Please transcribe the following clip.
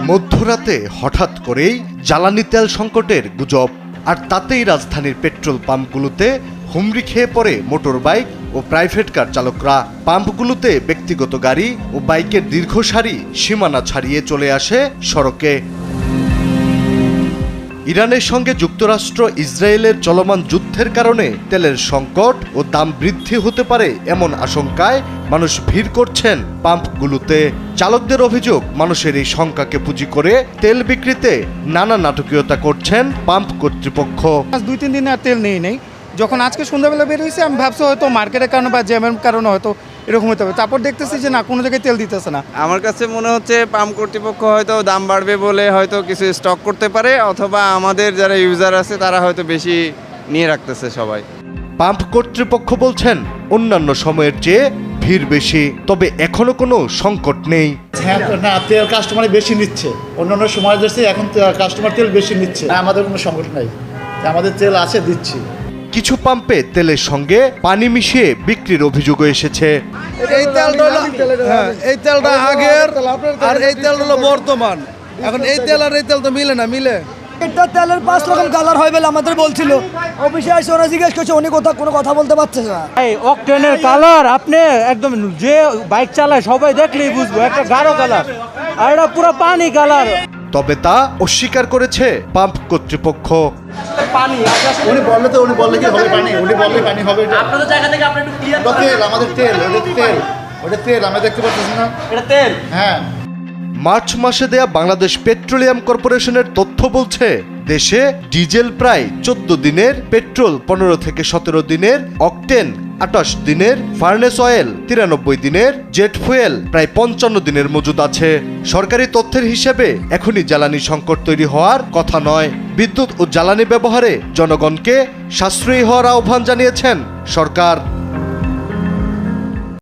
মধ্যরাতে হঠাৎ করেই জ্বালানি তেল সংকটের গুজব, আর তাতেই রাজধানীর পেট্রোল পাম্পগুলোতে হুমড়ি খেয়ে পড়ে মোটর বাইক ও প্রাইভেট কার চালকরা। পাম্পগুলোতে ব্যক্তিগত গাড়ি ও বাইকের দীর্ঘ সারি সীমানা ছাড়িয়ে চলে আসে সড়কে। ইরানের সঙ্গে যুক্তরাষ্ট্র ইসরায়েলের চলমান যুদ্ধের কারণে তেলের সংকট ও দাম বৃদ্ধি হতে পারে এমন আশঙ্কায় মানুষ ভিড় করছেন পাম্পগুলোতে। চালকদের অভিযোগ, মানুষের এই শঙ্কাকে পুঁজি করে তেল বিক্রিতে নানা নাটকীয়তা করছেন পাম্প কর্তৃপক্ষ। 2-3 দিন আর তেল নেই। যখন আজকে সন্ধ্যাবেলা বের হয়েছে আমি ভাবছি হয়তো মার্কেটের কারণে বা জ্যামের কারণে হয়তো এরকম হতে হবে। তারপর দেখতেছি যে না, কোনো জায়গায় তেল দিতেছে না। আমার কাছে মনে হচ্ছে পাম্প কর্তৃপক্ষ হয়তো দাম বাড়বে বলে হয়তো কিছু স্টক করতে পারে, অথবা আমাদের যারা ইউজার আছে তারা হয়তো বেশি নিয়ে রাখতেছে সবাই। পাম্প কর্তৃপক্ষ বলছেন অন্যান্য সময়ের চেয়ে ভিড় বেশি, তবে এখনো কোনো সংকট নেই। হ্যাঁ, না, তেল কাস্টমার বেশি নিচ্ছে, অন্যান্য সময় যাচ্ছে, এখন কাস্টমার তেল বেশি নিচ্ছে। আমাদের কোনো সংকট নাই, আমাদের তেল আছে, দিচ্ছি। কিছু পাম্পে তেলের সঙ্গে পানি মিশিয়ে বিক্রির অভিযোগও এসেছে। এই তেলটা আগের আর এই তেল হলো বর্তমান। এখন এই তেল আর এই তেল তো মিলে না। একটা তেলের 5 রকম কালার হয় বলে আমাদের বলছিল। অফিসে এসে ওরা জিজ্ঞেস করছে, উনি কোনো কথা বলতে পারছে না। এই অকটেনের কালার আপনি একদম যে বাইক চালায় সবাই দেখলেই বুঝবো, একটা গাঢ় কালার আর এটা পুরো পানি কালার। তবে তা অস্বীকার করেছে পাম্প কর্তৃপক্ষ। উনি বললে কি হবে পানি? উনি বললে পানি হবে? আপনাদের জায়গা থেকে আপনি একটু ক্লিয়ার করেন। তেল, আমাদের তেল, ওটা তেল আমরা দেখতে পাচ্ছি না। এটা তেল। হ্যাঁ। মার্চ মাসে দেয়া বাংলাদেশ পেট্রোলিয়াম কর্পোরেশনের তথ্য বলছে, দেশে ডিজেল প্রায় 14 দিনের, পেট্রোল 15 থেকে 17 দিনের, অকটেন 28 দিনের, ফার্নেস অয়েল 93 দিনের, জেট ফুয়েল প্রায় 55 দিনের মজুদ আছে। সরকারি তথ্যের হিসেবে এখনই জ্বালানি সংকট তৈরি হওয়ার কথা নয়। বিদ্যুৎ ও জ্বালানি ব্যবহারে জনগণকে সাশ্রয়ী হওয়ার আহ্বান জানিয়েছেন সরকার।